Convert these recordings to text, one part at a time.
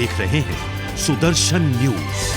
देख रहे हैं सुदर्शन न्यूज।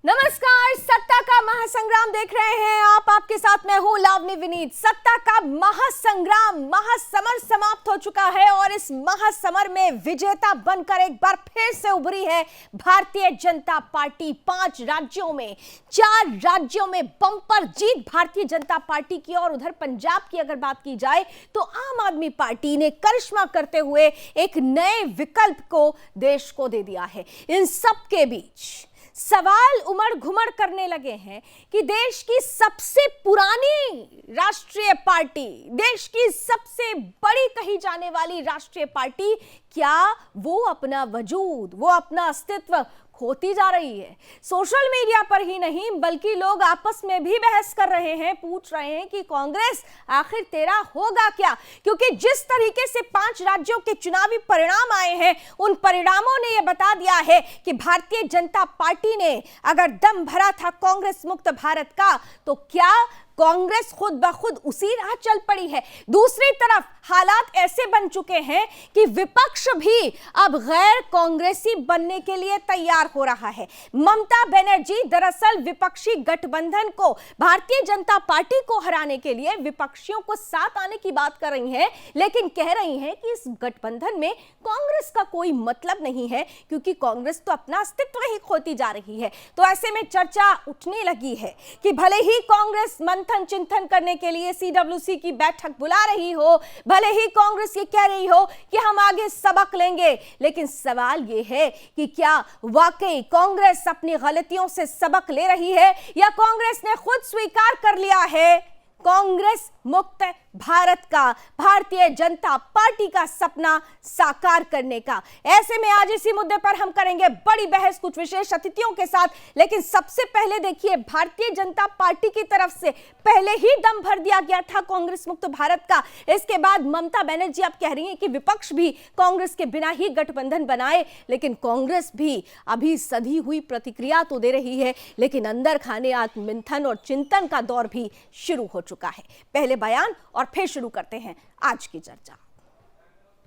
नमस्कार, सत्ता का महासंग्राम देख रहे हैं आप। आपके साथ मैं हूं लावनी विनीत। सत्ता का महासंग्राम, महासमर समाप्त हो चुका है और इस महासमर में विजेता बनकर एक बार फिर से उभरी है भारतीय जनता पार्टी। 5 राज्यों में 4 राज्यों में बम्पर जीत भारतीय जनता पार्टी की। और उधर पंजाब की अगर बात की जाए तो आम आदमी पार्टी ने करिश्मा करते हुए एक नए विकल्प को देश को दे दिया है। इन सब के बीच सवाल उमड़ घुमड़ करने लगे हैं कि देश की सबसे पुरानी राष्ट्रीय पार्टी, देश की सबसे बड़ी कही जाने वाली राष्ट्रीय पार्टी, क्या वो अपना वजूद, वो अपना अस्तित्व खोती जा रही है? सोशल मीडिया पर ही नहीं बल्कि लोग आपस में भी बहस कर रहे हैं, पूछ रहे हैं कि कांग्रेस आखिर तेरा होगा क्या? क्योंकि जिस तरीके से 5 राज्यों के चुनावी परिणाम आए हैं, उन परिणामों ने यह बता दिया है कि भारतीय जनता पार्टी ने अगर दम भरा था कांग्रेस मुक्त भारत का, तो क्या कांग्रेस खुद ब खुद उसी राह चल पड़ी है? दूसरी तरफ हालात ऐसे बन चुके हैं कि विपक्ष भी अब गैर कांग्रेसी बनने के लिए तैयार हो रहा है। ममता बनर्जी दरअसल विपक्षी गठबंधन को, भारतीय जनता पार्टी को हराने के लिए विपक्षियों को साथ आने की बात कर रही हैं, लेकिन कह रही हैं कि इस गठबंधन में कांग्रेस का कोई मतलब नहीं है, क्योंकि कांग्रेस तो अपना अस्तित्व ही खोती जा रही है। तो ऐसे में चर्चा उठने लगी है कि भले ही कांग्रेस मंथन चिंतन करने के लिए सीडब्ल्यूसी की बैठक बुला रही हो, भले ही कांग्रेस ये कह रही हो कि हम आगे सबक लेंगे, लेकिन सवाल ये है कि क्या वाकई कांग्रेस अपनी गलतियों से सबक ले रही है, या कांग्रेस ने खुद स्वीकार कर लिया है कांग्रेस मुक्त भारत का, भारतीय जनता पार्टी का सपना साकार करने का? ऐसे में आज इसी मुद्दे पर हम करेंगे बड़ी बहस कुछ विशेष अतिथियों के साथ। लेकिन सबसे पहले देखिए, भारतीय जनता पार्टी की तरफ से पहले ही दम भर दिया गया था कांग्रेस मुक्त भारत का। इसके बाद ममता बनर्जी अब कह रही हैं कि विपक्ष भी कांग्रेस के बिना ही गठबंधन बनाए, लेकिन कांग्रेस भी अभी सधी हुई प्रतिक्रिया तो दे रही है, लेकिन अंदर खाने आत्मचिंतन और चिंतन का दौर भी शुरू हो चुका है। पहले बयान और फिर शुरू करते हैं आज की चर्चा।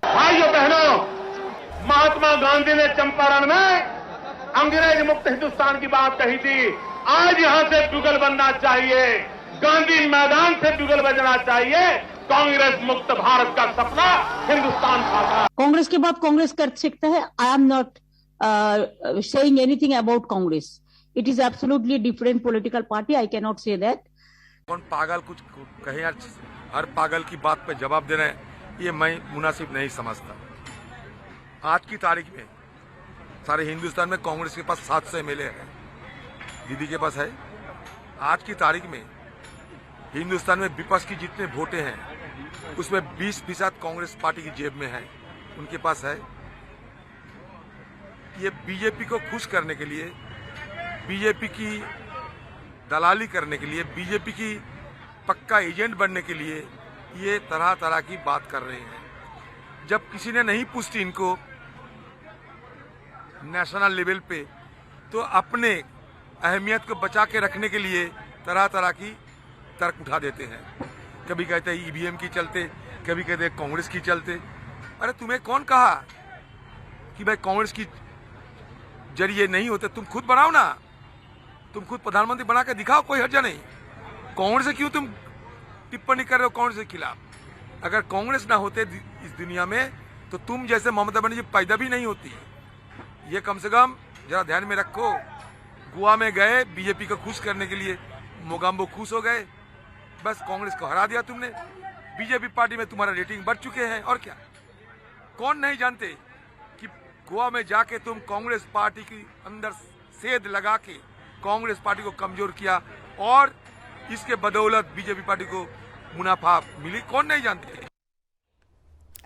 भाइयों बहनों, महात्मा गांधी ने चंपारण में अंग्रेज मुक्त हिंदुस्तान की बात कही थी। आज यहां से जुगल बनना चाहिए, गांधी मैदान से जुगल बजना चाहिए। कांग्रेस मुक्त भारत का सपना हिंदुस्तान का। कांग्रेस के बाद कांग्रेस कर सकता है। I am not saying anything about Congress. It is absolutely different political party. I can not say that. कौन पागल कुछ कहे यार, हर पागल की बात पे जवाब दे रहे हैं, ये मैं मुनासिब नहीं समझता। आज की तारीख में सारे हिंदुस्तान में कांग्रेस के पास 700 एमएलए हैं, दीदी के पास है। आज की तारीख में हिंदुस्तान में विपक्ष की जितने वोटें हैं उसमें 20% कांग्रेस पार्टी की जेब में है, उनके पास है। ये बीजेपी को खुश करने के लिए, बीजेपी की दलाली करने के लिए, बीजेपी की पक्का एजेंट बनने के लिए ये तरह तरह की बात कर रहे हैं। जब किसी ने नहीं पूछती इनको नेशनल लेवल पे, तो अपने अहमियत को बचा के रखने के लिए तरह तरह की तर्क उठा देते हैं। कभी कहते हैं ईवीएम की चलते, कभी कहते हैं कांग्रेस की चलते। अरे तुम्हें कौन कहा कि भाई कांग्रेस की जरिए नहीं होते? तुम खुद बनाओ ना, तुम खुद प्रधानमंत्री बना के दिखाओ, कोई हर्जा नहीं। कांग्रेस से क्यों तुम टिप्पणी कर रहे हो कांग्रेस के खिलाफ? अगर कांग्रेस ना होते इस दुनिया में तो तुम जैसे ममता बनर्जी पैदा भी नहीं होती। ये कम से कम जरा ध्यान में रखो। गोवा में गए बीजेपी को खुश करने के लिए, मोगाम्बो खुश हो गए, बस कांग्रेस को हरा दिया तुमने। बीजेपी पार्टी में तुम्हारा रेटिंग बढ़ चुके हैं, और क्या? कौन नहीं जानते कि गोवा में जाके तुम कांग्रेस पार्टी की अंदर सेध लगा के कांग्रेस पार्टी को कमजोर किया, और इसके बदौलत बीजेपी पार्टी को मुनाफा मिली। कौन नहीं जानते?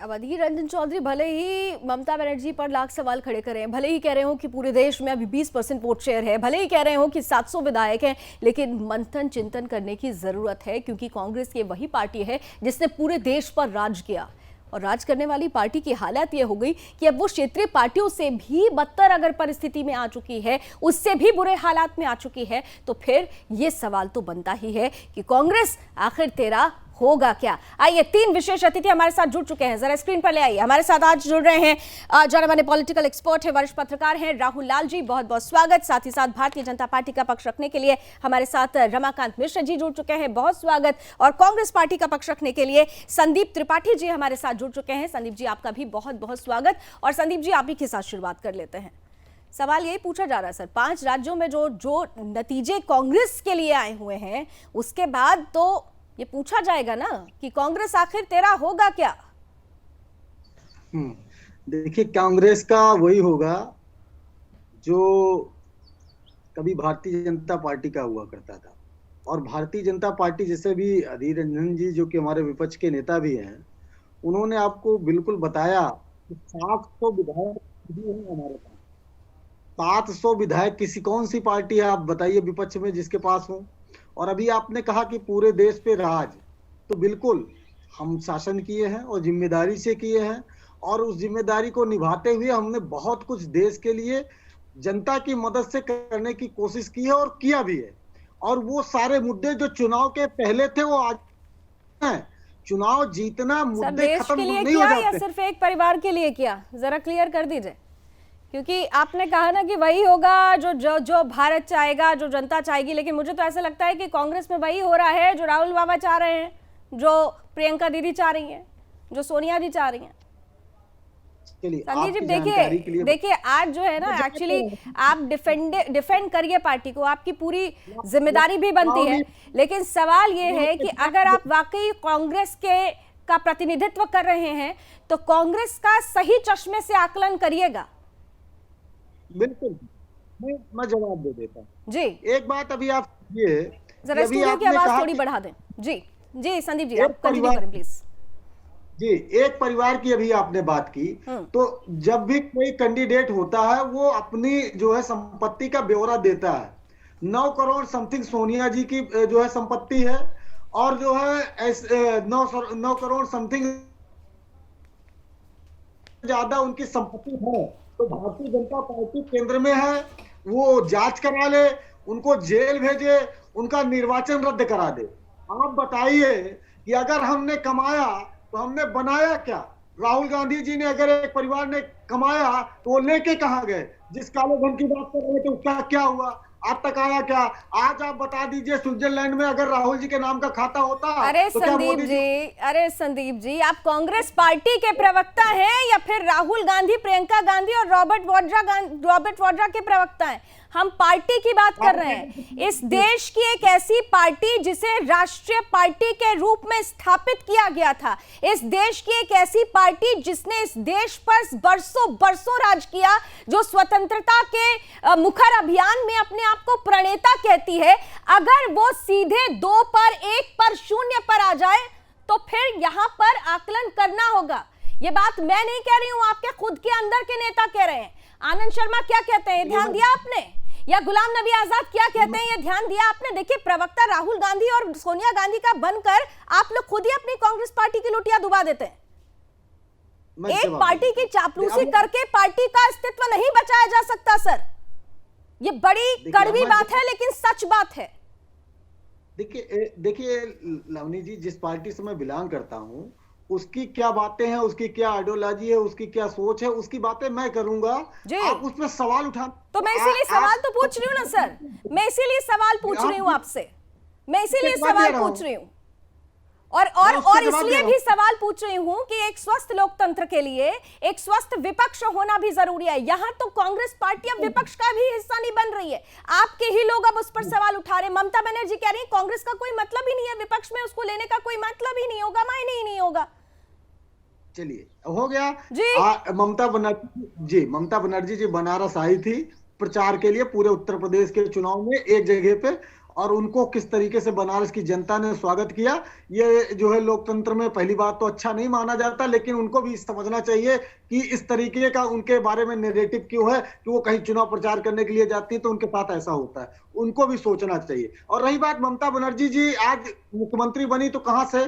अब अधीर रंजन चौधरी भले ही ममता बनर्जी पर लाख सवाल खड़े कर रहे हैं, भले ही कह रहे हो कि पूरे देश में अभी 20% वोट शेयर है, भले ही कह रहे हो कि 700 विधायक हैं, लेकिन मंथन चिंतन करने की जरूरत है, क्योंकि कांग्रेस ये वही पार्टी है जिसने पूरे देश पर राज किया। और राज करने वाली पार्टी की हालत यह हो गई कि अब वो क्षेत्रीय पार्टियों से भी बदतर अगर परिस्थिति में आ चुकी है, उससे भी बुरे हालात में आ चुकी है, तो फिर ये सवाल तो बनता ही है कि कांग्रेस आखिर तेरा होगा क्या। आइए, 3 विशेष अतिथि हमारे साथ जुड़ चुके हैं, जरा स्क्रीन पर ले आइए। हमारे साथ आज जुड़ रहे हैं जाने माने पॉलिटिकल एक्सपर्ट है, वरिष्ठ पत्रकार हैं राहुल लाल जी, बहुत बहुत स्वागत। साथ ही साथ भारतीय जनता पार्टी का पक्ष रखने के लिए हमारे साथ रमाकांत मिश्र जी जुड़ चुके हैं, बहुत स्वागत। और कांग्रेस पार्टी का पक्ष रखने के लिए संदीप त्रिपाठी जी हमारे साथ जुड़ चुके हैं। संदीप जी, आपका भी बहुत बहुत स्वागत। और संदीप जी, आप ही के साथ शुरुआत कर लेते हैं। सवाल यही पूछा जा रहा है सर, 5 राज्यों में जो नतीजे कांग्रेस के लिए आए हुए हैं, उसके बाद तो ये पूछा जाएगा ना कि कांग्रेस आखिर तेरा होगा क्या। देखिए, कांग्रेस का वही होगा जो कभी भारतीय जनता पार्टी का हुआ करता था। और भारतीय जनता पार्टी जैसे भी अधीर रंजन जी, जो कि हमारे विपक्ष के नेता भी हैं, उन्होंने आपको बिल्कुल बताया कि 700 विधायक भी हैं हमारे पास। 700 विधायक किसी कौन सी पार्टी है आप बताइए विपक्ष में जिसके पास हो। और अभी आपने कहा कि पूरे देश पे राज, तो बिल्कुल हम शासन किए हैं और जिम्मेदारी से किए हैं, और उस जिम्मेदारी को निभाते हुए हमने बहुत कुछ देश के लिए जनता की मदद से करने की कोशिश की है और किया भी है। और वो सारे मुद्दे जो चुनाव के पहले थे वो आज हैं। चुनाव जीतना मुद्दे खत्म नहीं हो जाते, या सिर्फ एक परिवार के लिए किया, जरा क्लियर कर दीजिए। क्योंकि आपने कहा ना कि वही होगा जो भारत चाहेगा, जो जनता चाहेगी, लेकिन मुझे तो ऐसा लगता है कि कांग्रेस में वही हो रहा है जो राहुल बाबा चाह रहे हैं, जो प्रियंका दीदी चाह रही हैं, जो सोनिया जी चाह रही हैं। संदीप जी, देखिए आज जो है ना, एक्चुअली आप डिफेंड करिए पार्टी को, आपकी पूरी जिम्मेदारी भी बनती है, लेकिन सवाल ये है कि अगर आप वाकई कांग्रेस का प्रतिनिधित्व कर रहे हैं तो कांग्रेस का सही चश्मे से आकलन करिएगा। बिल्कुल, मैं जवाब दे देता हूँ जी। एक बात अभी आप ये जरा स्टूडियो की आवाज थोड़ी बढ़ा दें। जी संदीप जी, आप कंटिन्यू करें प्लीज। जी, एक परिवार की अभी आपने बात की, तो जब भी कोई कैंडिडेट होता है वो अपनी जो है संपत्ति का ब्यौरा देता है। 9 करोड़ समथिंग सोनिया जी की जो है संपत्ति है, और जो है 9 करोड़ समथिंग ज्यादा उनकी संपत्ति है। तो भारतीय जनता पार्टी केंद्र में है, वो जांच करा ले, उनको जेल भेजे, उनका निर्वाचन रद्द करा दे। आप बताइए कि अगर हमने कमाया तो हमने बनाया क्या? राहुल गांधी जी ने अगर एक परिवार ने कमाया तो वो लेके कहां गए? जिस काले धन की बात कर रहे थे उसका क्या हुआ? आज तक आया क्या? आज आप बता दीजिए, स्विट्जरलैंड में अगर राहुल जी के नाम का खाता होता। अरे तो संदीप जी, आप कांग्रेस पार्टी के प्रवक्ता हैं या फिर राहुल गांधी, प्रियंका गांधी और रॉबर्ट वाड्रा के प्रवक्ता हैं? हम पार्टी की बात कर रहे हैं। इस देश की एक ऐसी पार्टी जिसे राष्ट्रीय पार्टी के रूप में स्थापित किया गया था, इस देश की एक ऐसी पार्टी जिसने इस देश पर बरसों राज किया, जो स्वतंत्रता के मुखर अभियान में अपने आप को प्रणेता कहती है, अगर वो सीधे 2 पर 1 पर 0 पर आ जाए तो फिर यहां पर आकलन करना होगा। ये बात मैं नहीं कह रही हूं, आपके खुद के अंदर के नेता कह रहे हैं। आनंद शर्मा क्या कहते हैं, ध्यान दिया आपने? या गुलाम नबी आजाद क्या कहते हैं, ये ध्यान दिया आपने? देखिए, प्रवक्ता राहुल गांधी और सोनिया गांधी का बनकर आप लोग खुद ही अपनी कांग्रेस पार्टी की लुटिया डुबा देते हैं। एक पार्टी की चापलूसी करके पार्टी का अस्तित्व नहीं बचाया जा सकता सर। ये बड़ी कड़वी बात है लेकिन सच बात है। देखिए लवनी जी, जिस पार्टी से मैं बिलोंग करता हूं, उसकी क्या बातें हैं, उसकी क्या आइडियोलॉजी है, उसकी क्या सोच है, उसकी बातें मैं करूंगा। आप उसमें सवाल उठा, तो मैं इसीलिए सवाल तो पूछ रही हूँ ना सर, मैं इसीलिए सवाल पूछ रही हूँ आपसे, मैं इसीलिए सवाल पूछ रही हूँ। और इसलिए भी सवाल पूछ रही हूँ कि एक स्वस्थ लोकतंत्र के लिए एक स्वस्थ विपक्ष होना भी जरूरी है। यहाँ तो कांग्रेस पार्टी अब विपक्ष का भी हिस्सा नहीं बन रही है, आपके ही लोग अब उस पर सवाल उठा रहे हैं। ममता बनर्जी कह रही है कांग्रेस का कोई मतलब ही नहीं है, विपक्ष में उसको लेने का कोई मतलब ही नहीं होगा, मायने ही नहीं होगा। चलिए, हो गया जी। ममता बनर्जी जी बनारस आई थी प्रचार के लिए पूरे उत्तर प्रदेश के चुनाव में एक जगह पे, और उनको किस तरीके से बनारस की जनता ने स्वागत किया, ये जो है लोकतंत्र में पहली बात तो अच्छा नहीं माना जाता, लेकिन उनको भी समझना चाहिए कि इस तरीके का उनके बारे में नैरेटिव क्यों है कि वो कहीं चुनाव प्रचार करने के लिए जाती है तो उनके साथ ऐसा होता है, उनको भी सोचना चाहिए। और रही बात ममता बनर्जी जी आज मुख्यमंत्री बनी तो कहां से?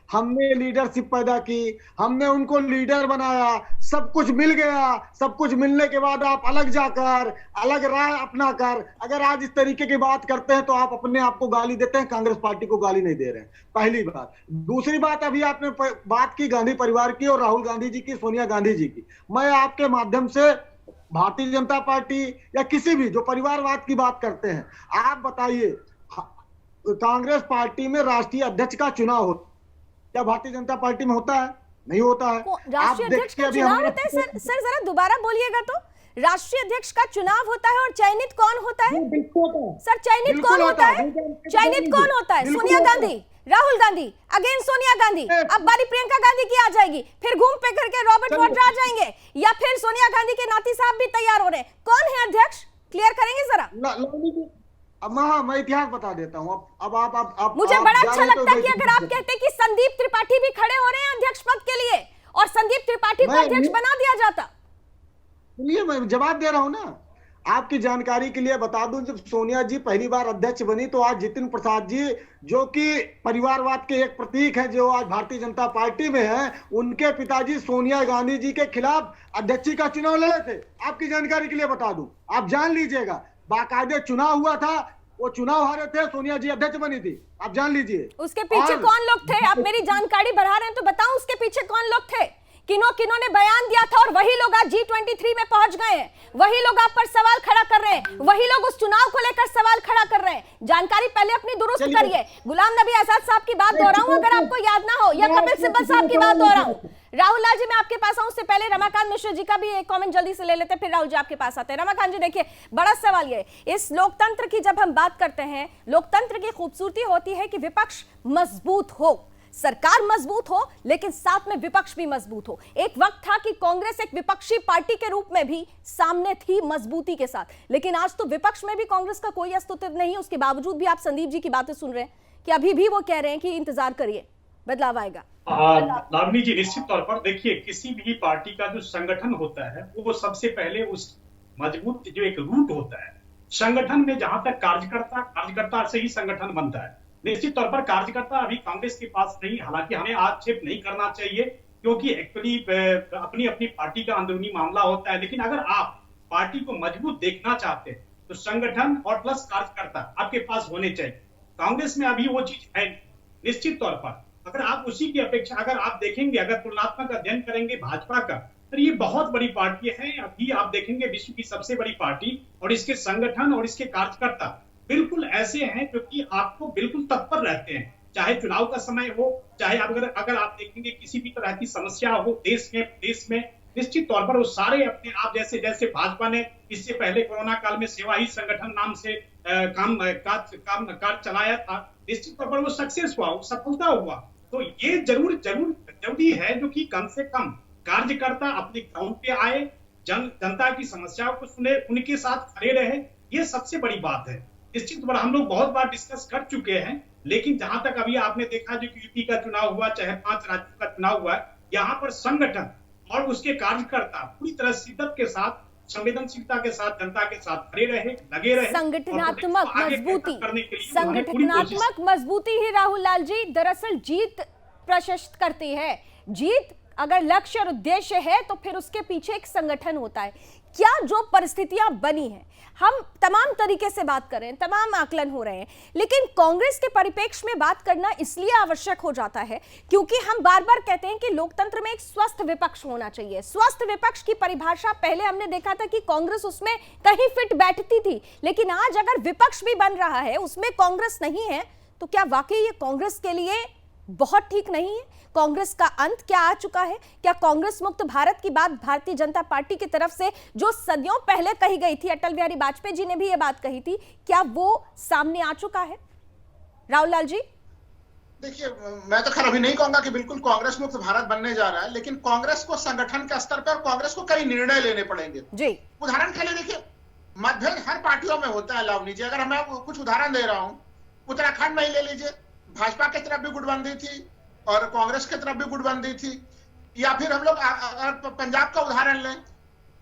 हमने लीडरशिप पैदा की, हमने उनको लीडर बनाया, सब कुछ मिल गया। सब कुछ मिलने के बाद आप अलग जाकर अलग राय अपना कर अगर आज इस तरीके की बात करते हैं तो आप अपने आप को गाली देते हैं, कांग्रेस पार्टी को गाली नहीं दे रहे हैं। पहली बात। दूसरी बात, अभी आपने बात की गांधी परिवार की और राहुल गांधी जी की, सोनिया गांधी जी की। मैं आपके माध्यम से भारतीय जनता पार्टी या किसी भी जो परिवारवाद की बात करते हैं, आप बताइए कांग्रेस पार्टी में राष्ट्रीय अध्यक्ष का चुनाव हो क्या भारतीय जनता पार्टी में होता है? नहीं होता है। राष्ट्रीय अध्यक्ष का चुनाव होता है? सर जरा दोबारा बोलिएगा तो। राष्ट्रीय अध्यक्ष का चुनाव होता है और चयनित कौन होता है? सर चयनित कौन होता है? चयनित कौन होता है? सोनिया गांधी, राहुल गांधी, अगेन सोनिया गांधी, अब बारी प्रियंका गांधी की आ जाएगी, फिर घूम पे करके रॉबर्ट वाड्रा आ जाएंगे, या फिर सोनिया गांधी के नाती साहब भी तैयार हो रहे हैं। कौन है अध्यक्ष? क्लियर करेंगे जरा। मैं इतिहास बता देता हूँ। अब आप मुझे बड़ा अच्छा लगता है कि अगर आप कहते हैं कि संदीप त्रिपाठी भी खड़े हो रहे हैं अध्यक्ष पद के लिए और संदीप त्रिपाठी को अध्यक्ष बना दिया जाता। सुनिए, मैं जवाब दे रहा हूं ना। आपकी जानकारी के लिए बता दूं, जब सोनिया जी पहली बार अध्यक्ष बनी तो आज जितिन प्रसाद जी, जो कि परिवारवाद के एक प्रतीक है, जो आज भारतीय जनता पार्टी में है, उनके पिताजी सोनिया गांधी जी के खिलाफ अध्यक्ष का चुनाव लड़े थे। आपकी जानकारी के लिए बता दूं, आप जान लीजिएगा, बाकायदे चुनाव हुआ था, वो चुनाव हारे थे, सोनिया जी अध्यक्ष बनी थी, आप जान लीजिए। उसके पीछे कौन लोग थे? आप मेरी जानकारी बढ़ा रहे हैं तो बताओ उसके पीछे कौन लोग थे? किन्हों ने बयान दिया था और वही लोग आज G23 में पहुंच गए हैं, वही लोग आप पर सवाल खड़ा कर रहे हैं, वही लोग उस चुनाव को लेकर सवाल खड़ा कर रहे हैं। जानकारी पहले अपनी दुरुस्त करिए। गुलाम नबी आजाद साहब की बात दोहराऊं अगर आपको याद ना हो, या कपिल सिब्बल साहब की बात दोहराऊं। राहुल लाल जी, मैं आपके पास आऊं उससे पहले रमाकांत मिश्र जी का भी एक कमेंट जल्दी से ले लेते हैं, फिर राहुल जी आपके पास आते हैं। रमाकांत जी देखिए, बड़ा सवाल ये, इस लोकतंत्र की जब हम बात करते हैं, लोकतंत्र की खूबसूरती होती है कि विपक्ष मजबूत हो, सरकार मजबूत हो, लेकिन साथ में विपक्ष भी मजबूत हो। एक वक्त था कि कांग्रेस एक विपक्षी पार्टी के रूप में भी सामने थी मजबूती के साथ, लेकिन आज तो विपक्ष में भी कांग्रेस का कोई अस्तित्व नहीं। उसके बावजूद भी आप संदीप जी की बातें सुन रहे हैं कि अभी भी वो कह रहे हैं कि इंतजार करिए, बदलाव आएगा। लावनी जी, निश्चित तौर पर देखिए, किसी भी पार्टी का जो संगठन होता है वो सबसे पहले उस मजबूत जो एक रूट होता है संगठन में, जहां तक कार्यकर्ता से ही संगठन बनता है। निश्चित तौर पर कार्यकर्ता अभी कांग्रेस के पास नहीं, हालांकि हमें आक्षेप नहीं करना चाहिए क्योंकि एक्चुअली अपनी अपनी पार्टी का अंदरूनी मामला होता है, लेकिन अगर आप पार्टी को मजबूत देखना चाहते हैं तो संगठन और प्लस कार्यकर्ता आपके पास होने चाहिए। कांग्रेस में अभी वो चीज है निश्चित तौर पर। अगर आप उसी की अपेक्षा अगर आप देखेंगे, अगर तुलनात्मक अध्ययन करेंगे भाजपा का, तो ये बहुत बड़ी पार्टी है। अभी आप देखेंगे विश्व की सबसे बड़ी पार्टी, और इसके संगठन और इसके कार्यकर्ता बिल्कुल ऐसे हैं जो कि आपको बिल्कुल तत्पर रहते हैं, चाहे चुनाव का समय हो, चाहे अगर आप देखेंगे किसी भी तरह की समस्या हो देश में निश्चित तौर पर वो सारे अपने आप, जैसे भाजपा ने इससे पहले कोरोना काल में सेवा ही संगठन नाम से काम चलाया था, निश्चित तौर पर वो सक्सेस हुआ, वो सफलता हुआ। तो ये जरूरी है जो कि कम से कम कार्यकर्ता अपने ग्राउंड पे आए, जनता की समस्याओं को सुने, उनके साथ खड़े रहे, ये सबसे बड़ी बात है। निश्चित तौर हम लोग बहुत बार डिस्कस कर चुके हैं, लेकिन जहां तक अभी आपने देखा जो यूपी का चुनाव हुआ, चाहे 5 राज्यों का चुनाव हुआ, यहाँ पर संगठन और उसके कार्यकर्ता पूरी तरह शिद्दत के साथ, संवेदनशीलता के साथ जनता के साथ खड़े रहे, लगे रहे। संगठनात्मक मजबूती ही राहुल लाल जी दरअसल जीत प्रशस्त करती है। जीत अगर लक्ष्य और उद्देश्य है तो फिर उसके पीछे एक संगठन होता है। क्या जो परिस्थितियां बनी हैं, हम तमाम तरीके से बात कर रहे हैं, तमाम आकलन हो रहे हैं, लेकिन कांग्रेस के परिप्रेक्ष्य में बात करना इसलिए आवश्यक हो जाता है क्योंकि हम बार बार कहते हैं कि लोकतंत्र में एक स्वस्थ विपक्ष होना चाहिए। स्वस्थ विपक्ष की परिभाषा पहले हमने देखा था कि कांग्रेस उसमें कहीं फिट बैठती थी, लेकिन आज अगर विपक्ष भी बन रहा है, उसमें कांग्रेस नहीं है, तो क्या वाकई ये कांग्रेस के लिए बहुत ठीक नहीं है? कांग्रेस का अंत क्या आ चुका है? क्या कांग्रेस मुक्त भारत की बात भारतीय जनता पार्टी की तरफ से जो सदियों पहले कही गई थी, अटल बिहारी वाजपेयी जी ने भी यह बात कही थी, क्या वो सामने आ चुका है? राहुल लाल जी, देखिए, मैं तो खैर अभी नहीं कहूंगा कि बिल्कुल कांग्रेस मुक्त भारत बनने जा रहा है, लेकिन कांग्रेस को संगठन के स्तर पर कांग्रेस को कई निर्णय लेने पड़ेंगे जी। उदाहरण के लिए देखिए, मतभेद हर पार्टियों में होता है लावनी जी। अगर मैं कुछ उदाहरण दे रहा हूं, उत्तराखंड में ही ले लीजिए, भाजपा की तरफ भी गुटबंदी थी और कांग्रेस की तरफ भी गुटबंदी थी, या फिर हम लोग पंजाब का उदाहरण लें।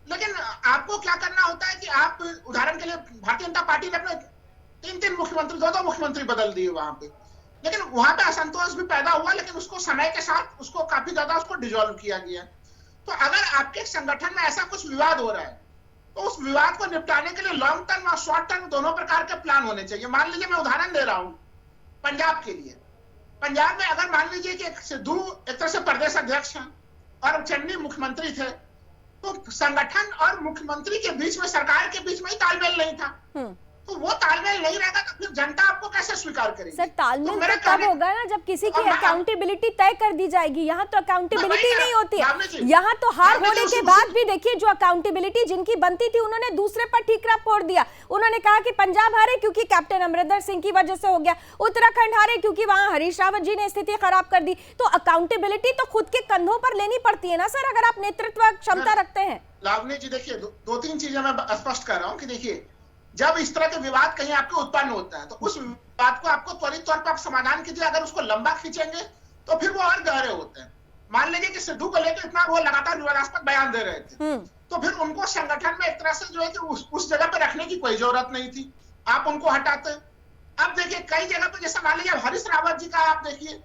लेकिन आपको क्या करना होता है कि आप उदाहरण के लिए भारतीय जनता पार्टी ने अपने 3 मुख्यमंत्री, 2 मुख्यमंत्री बदल दिए वहां पे। लेकिन वहां पे असंतोष भी पैदा हुआ, लेकिन उसको समय के साथ उसको काफी ज्यादा उसको डिसॉल्व किया गया। तो अगर आपके संगठन में ऐसा कुछ विवाद हो रहा है तो उस विवाद को निपटाने के लिए लॉन्ग टर्म और शॉर्ट टर्म दोनों प्रकार के प्लान होने चाहिए। मान लीजिए मैं उदाहरण दे रहा हूं पंजाब के लिए। पंजाब में अगर मान लीजिए कि सिद्धू एक तरह से प्रदेश अध्यक्ष हैं और चन्नी मुख्यमंत्री थे, तो संगठन और मुख्यमंत्री के बीच में, सरकार के बीच में ही तालमेल नहीं था। तो वो तालमेल नहीं रहेगा तो फिर जनता आपको कैसे स्वीकार करेगी? सर तालमेल तो तब होगा ना जब किसी की अकाउंटेबिलिटी तय कर दी जाएगी। यहाँ तो अकाउंटेबिलिटी नहीं होती है। यहाँ तो हार होने के बाद भी देखिए जो अकाउंटेबिलिटी जिनकी बनती थी उन्होंने दूसरे पर ठीकरा फोड़ दिया। उन्होंने कहा कि पंजाब हारे क्योंकि कैप्टन अमरिंदर सिंह की वजह से हो गया, उत्तराखंड हारे क्योंकि वहां हरीश रावत जी ने स्थिति खराब कर दी। तो अकाउंटेबिलिटी तो खुद के कंधों पर लेनी पड़ती है ना सर, अगर आप नेतृत्व क्षमता रखते हैं। लावनी जी देखिए, दो तीन चीजें मैं स्पष्ट कर रहा हूँ कि देखिए जब इस तरह के विवाद कहीं आपके उत्पन्न होता है तो उस विवाद को आपको त्वरित तौर पर समाधान कीजिए। अगर उसको लंबा खींचेंगे तो फिर वो और गहरे होते हैं। मान लीजिए कि सिद्धू को लेकर इतना वो लगातार विवादास्पद बयान दे रहे थे, तो फिर उनको संगठन में एक तरह से जो है कि उस जगह पर रखने की कोई जरूरत नहीं थी, आप उनको हटाते। अब देखिए कई जगह पर जैसे मान लीजिए हरीश रावत जी का आप देखिए,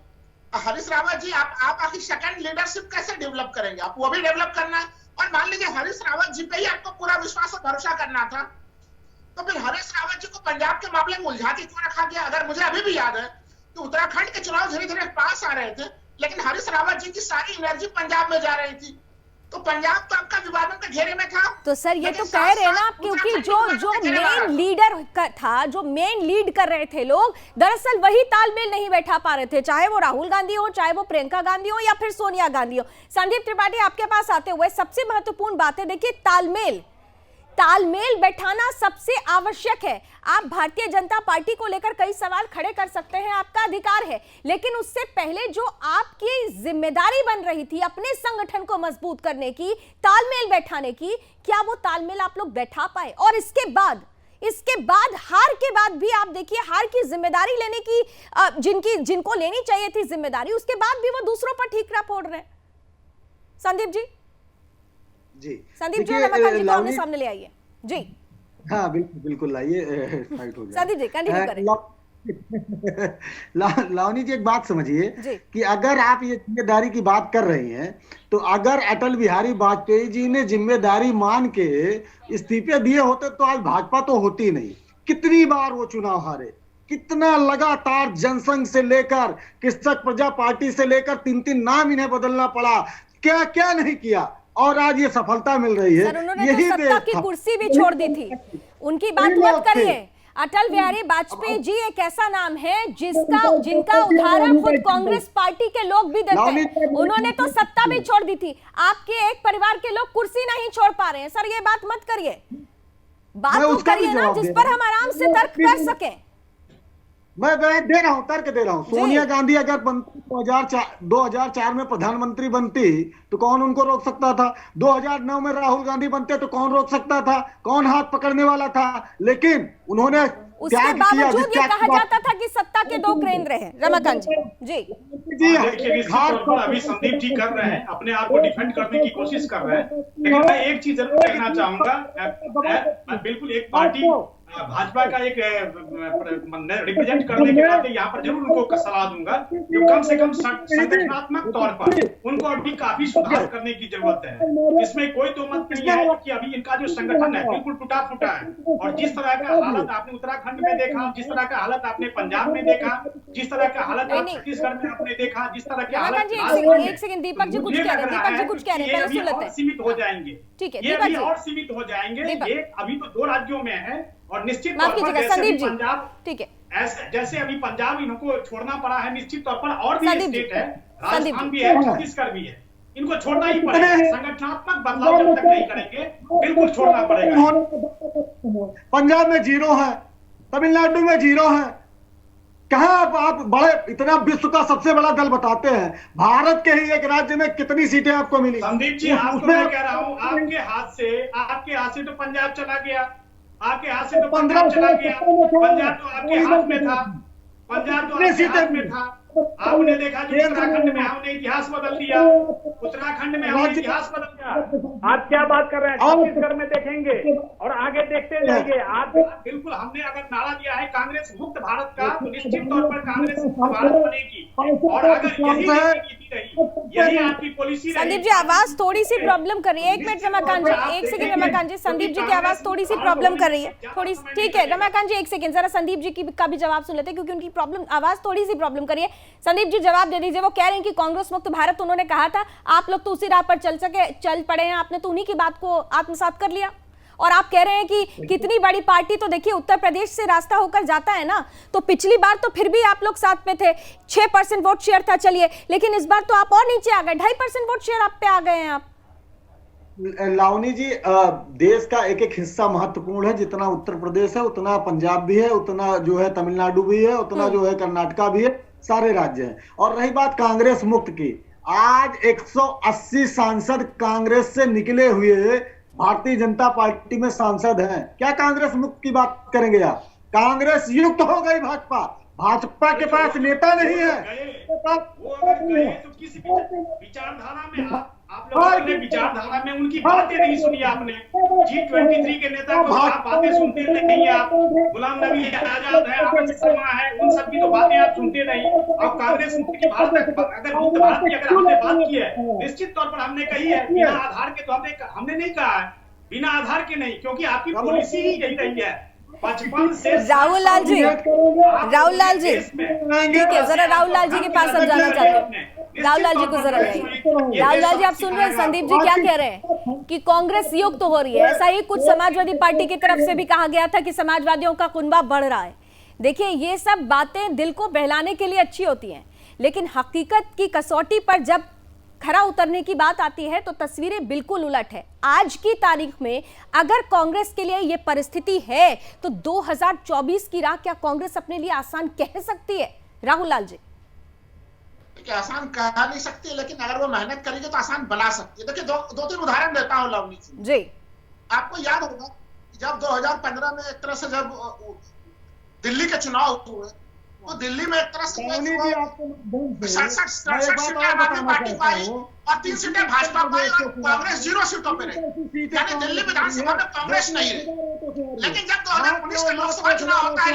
हरीश रावत जी आप आखिर सेकंड लीडरशिप कैसे डेवलप करेंगे? आप वो भी डेवलप करना है। और मान लीजिए हरीश रावत जी पे ही आपको पूरा विश्वास और भरोसा करना था, तो फिर हरीश रावत जी को पंजाब के मामले में उलझा के क्यों रखा गया? अगर मुझे अभी भी याद है तो उत्तराखंड के चुनाव धीरे धीरे पास आ रहे थे, लेकिन हरीश रावत जी की सारी एनर्जी पंजाब में जा रही थी, तो पंजाब तो आपका विवादों के घेरे में था। तो सर ये तो कह रहे हैं ना, क्योंकि जो मेन लीडर था, जो मेन लीड कर रहे थे लोग, दरअसल वही तालमेल नहीं बैठा पा रहे थे, चाहे वो राहुल गांधी हो, चाहे वो प्रियंका गांधी हो या फिर सोनिया गांधी हो। संदीप त्रिपाठी आपके पास आते हुए सबसे महत्वपूर्ण बात है, देखिए तालमेल बैठाना सबसे आवश्यक है। आप भारतीय जनता पार्टी को लेकर कई सवाल खड़े कर सकते हैं, आपका अधिकार है, लेकिन उससे पहले जो आपकी जिम्मेदारी बन रही थी अपने संगठन को मजबूत करने की, तालमेल बैठाने की, क्या वो तालमेल आप लोग बैठा पाए? और इसके बाद हार के बाद भी आप देखिए हार की जिम्मेदारी लेने की जिनको लेनी चाहिए थी जिम्मेदारी, उसके बाद भी वो दूसरों पर ठीकरा फोड़ रहे हैं। संदीप जी रमाकांत जी को आमने सामने ले आइए जी। हाँ बिल्कुल लाइए, फाइट हो जाए। संदीप जी कंटिन्यू करें। लावनी जी एक बात समझिए कि अगर आप ये जिम्मेदारी की बात कर रही हैं, तो अगर अटल बिहारी वाजपेयी जी ने जिम्मेदारी मान के इस्तीफे दिए होते तो आज भाजपा तो होती नहीं। कितनी बार वो चुनाव हारे, कितना लगातार जनसंघ से लेकर कृषक प्रजा पार्टी से लेकर 3-3 नाम इन्हें बदलना पड़ा, क्या क्या नहीं किया, और आज ये सफलता मिल रही है। सर उन्होंने तो सत्ता की कुर्सी भी छोड़ दी थी, उनकी बात मत करिए। अटल बिहारी वाजपेयी जी एक ऐसा नाम है जिनका उदाहरण खुद कांग्रेस पार्टी के लोग भी देते हैं। उन्होंने तो सत्ता भी छोड़ दी थी, आपके एक परिवार के लोग कुर्सी नहीं छोड़ पा रहे हैं। सर ये बात मत करिए, बात तो करिए ना जिस पर हम आराम से तर्क कर सकें। मैं दे रहा हूं, तर्क दे रहा हूं। सोनिया गांधी अगर 2004 में प्रधानमंत्री बनती तो कौन उनको रोक सकता था? 2009 में राहुल गांधी बनते तो कौन रोक सकता था? कौन हाथ पकड़ने वाला था? लेकिन उन्होंने उसके बावजूद ये कहा जाता था कि सत्ता के दो केंद्र हैं। रमाकांत जी अभी संदीप जी कर रहे हैं, अपने आप को डिफेंड करने की कोशिश कर रहे हैं, लेकिन मैं एक चीज जरूर कहना चाहूंगा। बिल्कुल एक पार्टी भाजपा का एक रिप्रेजेंट करने के नाते यहाँ पर जरूर उनको सलाह दूंगा कि कम से कम संगठनात्मक तौर पर उनको अभी काफी सुधार करने की जरूरत है। इसमें कोई दो मत नहीं है कि अभी इनका जो संगठन है बिल्कुल टूटा फूटा है, और जिस तरह का हालत आपने उत्तराखंड में देखा, जिस तरह का हालत आपने पंजाब में देखा, जिस तरह का हालत आप छत्तीसगढ़ में आपने देखा, जिस तरह के हालत एक सेकंड दीपक जी कुछ कह रहे हैं, सीमित हो जाएंगे, ठीक है, ये भी और सीमित हो जाएंगे। ये अभी तो 2 राज्यों में है, और निश्चित तौर पर पंजाब, ठीक है, जैसे अभी पंजाब इनको छोड़ना पड़ा है, निश्चित तौर पर और भी स्टेट है, राजस्थान भी है, छत्तीसगढ़ भी है, इनको छोड़ना ही पड़ेगा। संगठनात्मक बदलाव जब तक नहीं करेंगे बिल्कुल छोड़ना पड़ेगा। पंजाब में 0 है, तमिलनाडु में 0 है, कहाँ आप बड़े इतना विश्व का सबसे बड़ा दल बताते हैं, भारत के ही एक राज्य में कितनी सीटें आपको मिली? संदीप जी आपको मैं कह रहा हूँ, आपके हाथ से तो पंजाब चला गया, आपके हाथ से तो पंजाब चला गया। पंजाब तो आपके हाथ में था, पंजाब तो आपके हाथ में था, आपने देखा कि उत्तराखंड में हमने इतिहास बदल दिया, उत्तराखंड में हमने इतिहास बदल दिया। आप क्या बात कर रहे हैं? छत्तीसगढ़ में देखेंगे और आगे देखते जाएंगे। आप बिल्कुल, हमने अगर नारा दिया है कांग्रेस मुक्त भारत का, तो निश्चित तौर पर कांग्रेस मुक्त भारत बनेगी। और अगर यही आपकी पॉलिसी रही। संदीप जी आवाज थोड़ी सी प्रॉब्लम कर रही है, 1 मिनट रमाकांत जी, 1 सेकंड रमाकांत जी, संदीप जी की आवाज थोड़ी सी प्रॉब्लम कर रही है, थोड़ी, ठीक है रमाकांत जी 1 सेकंड, जरा संदीप जी का भी जवाब सुन लेते हैं क्योंकि उनकी प्रॉब्लम आवाज थोड़ी सी प्रॉब्लम कर रही है। संदीप जी जवाब दे दीजिए। वो कह रहे हैं कि कांग्रेस मुक्त भारत उन्होंने कहा था, आप लोग तो उसी राह पर चल पड़े हैं, आपने तो उन्हीं की बात को आत्मसात कर लिया। और आप कह रहे हैं कि कितनी बड़ी पार्टी, तो देखिए उत्तर प्रदेश से रास्ता होकर जाता है ना, तो पिछली बार तो फिर भी आप लोग साथ में थे, 6% वोट शेयर था, चलिए, लेकिन इस बार तो आप और नीचे आ गए, 2.5% वोट शेयर आप पे आ गए हैं आप। लावनी जी, देश का एक एक हिस्सा महत्वपूर्ण है, जितना उत्तर प्रदेश है उतना पंजाब भी है, उतना जो है तमिलनाडु भी है, उतना जो है कर्नाटका भी है, सारे राज्य हैं। और रही बात कांग्रेस मुक्त की, आज 180 सांसद कांग्रेस से निकले हुए भारतीय जनता पार्टी में सांसद हैं। क्या कांग्रेस मुक्त की बात करेंगे आप? कांग्रेस युक्त हो गई भाजपा, भाजपा के पास नेता नहीं है। तो किसी विचारधारा में आप लोगों ने विचारधारा में उनकी बातें नहीं सुनी आपने। G23 के नेता को आप बातें सुनते नहीं, आप गुलाम नबी आजाद है, आनंद शर्मा है, उन सब की तो बातें आप सुनते नहीं। और कांग्रेस मुक्त की भारत, अगर मुक्त भारत की अगर हमने बात की है, निश्चित तौर पर हमने कही है, बिना आधार के तो हमने नहीं कहा है, बिना आधार के नहीं, क्योंकि आपकी पॉलिसी ही यही रही है 55 से। राहुल लाल जी, ठीक है, जरा राहुल लाल जी के पास हम जाना चाहते हैं। राहुल लाल जी को जरा राहुल लाल जी, आप सुन रहे हैं संदीप जी क्या कह रहे हैं कि कांग्रेस युक्त हो रही है। ऐसा ही कुछ समाजवादी पार्टी की तरफ से भी कहा गया था कि समाजवादियों का कुनबा बढ़ रहा है। देखिए, ये सब बातें दिल को बहलाने के लिए अच्छी होती हैं, लेकिन हकीकत की कसौटी पर जब खरा उतरने की बात आती है तो तस्वीरें बिल्कुल उलट है। आज की तारीख में अगर कांग्रेस के लिए यह परिस्थिति है तो 2024 की राह क्या कांग्रेस अपने लिए आसान कह सकती है? राहुल लाल जी, आसान कह नहीं सकती, लेकिन अगर वो मेहनत करेगी तो आसान बना सकती है। देखिए, दो तीन उदाहरण देता हूँ लावनी जी। आपको याद होगा जब 2015 में एक तरह से जब दिल्ली के चुनाव हुए, तो दिल्ली में एक तरह से 67 सीटें आम आदमी पार्टी पाई और 3 सीटें भाजपा पाई और कांग्रेस 0 सीटों पर रही, यानी दिल्ली विधानसभा में कांग्रेस नहीं रही। लेकिन जब 2019 का लोकसभा चुनाव होता है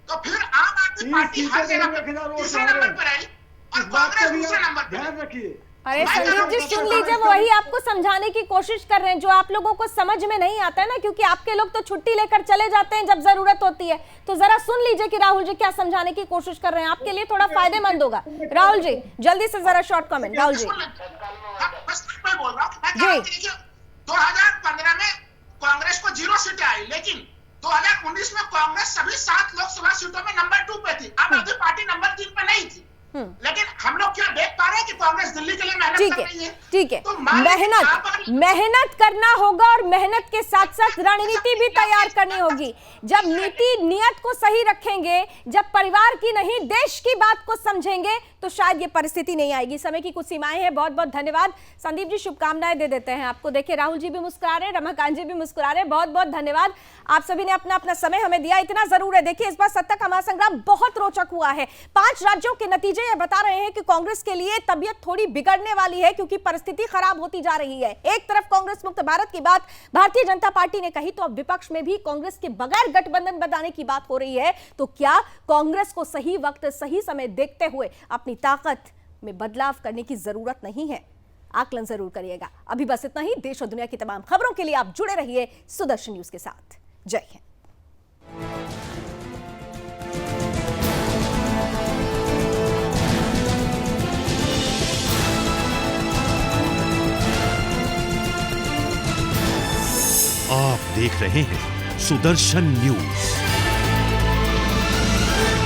तो फिर आम आदमी पार्टी हर जगह तीसरे नंबर पर आई और कांग्रेस दूसरे नंबर पर। अरे संदीप जी सुन लीजिए, वही आपको समझाने की कोशिश कर रहे हैं जो आप लोगों को समझ में नहीं आता है ना, क्योंकि आपके लोग तो छुट्टी लेकर चले जाते हैं जब जरूरत होती है। तो जरा सुन लीजिए कि राहुल जी क्या समझाने की कोशिश कर रहे हैं, आपके लिए थोड़ा फायदेमंद होगा। राहुल जी जल्दी से जरा शॉर्ट कमेंट। राहुल जी, मैं बोल रहा हूँ 2015 में कांग्रेस को 0 सीटें आई, लेकिन 2019 में कांग्रेस सभी 7 लोकसभा सीटों में नंबर 2 पे थी, आम आदमी पार्टी नंबर 3 पे नहीं थी। लेकिन हम लोग क्या देख पा रहे हैं कि कांग्रेस दिल्ली के लिए मेहनत कर रही है। ठीक है, तो मेहनत करना होगा और मेहनत के साथ साथ रणनीति भी तैयार करनी होगी। जब नीति नियत को सही रखेंगे, जब परिवार की नहीं देश की बात को समझेंगे, तो शायद ये परिस्थिति नहीं आएगी। समय की कुछ सीमाएं हैं। बहुत बहुत धन्यवाद संदीप जी, शुभकामनाएं दे देते हैं आपको। देखिए राहुल जी भी मुस्कुरा रहे, रमाकांत जी भी मुस्कुरा रहे। बहुत बहुत धन्यवाद, आप सभी ने अपना अपना समय हमें दिया, इतना जरूर है। देखिए इस बार सत्ता का महासंग्राम बहुत रोचक हुआ है। 5 राज्यों के नतीजे ये बता रहे हैं कि कांग्रेस के लिए तबीयत थोड़ी बिगड़ने वाली है, क्योंकि परिस्थिति खराब होती जा रही है। एक तरफ कांग्रेस मुक्त भारत की बात भारतीय जनता पार्टी ने कही, तो अब विपक्ष में भी कांग्रेस के बगैर गठबंधन बनाने की बात हो रही है। तो क्या कांग्रेस को सही वक्त सही समय देखते हुए अपनी ताकत में बदलाव करने की जरूरत नहीं है? आकलन जरूर करिएगा। अभी बस इतना ही। देश और दुनिया की तमाम खबरों के लिए आप जुड़े रहिए सुदर्शन न्यूज के साथ। जय हिंद। आप देख रहे हैं सुदर्शन न्यूज।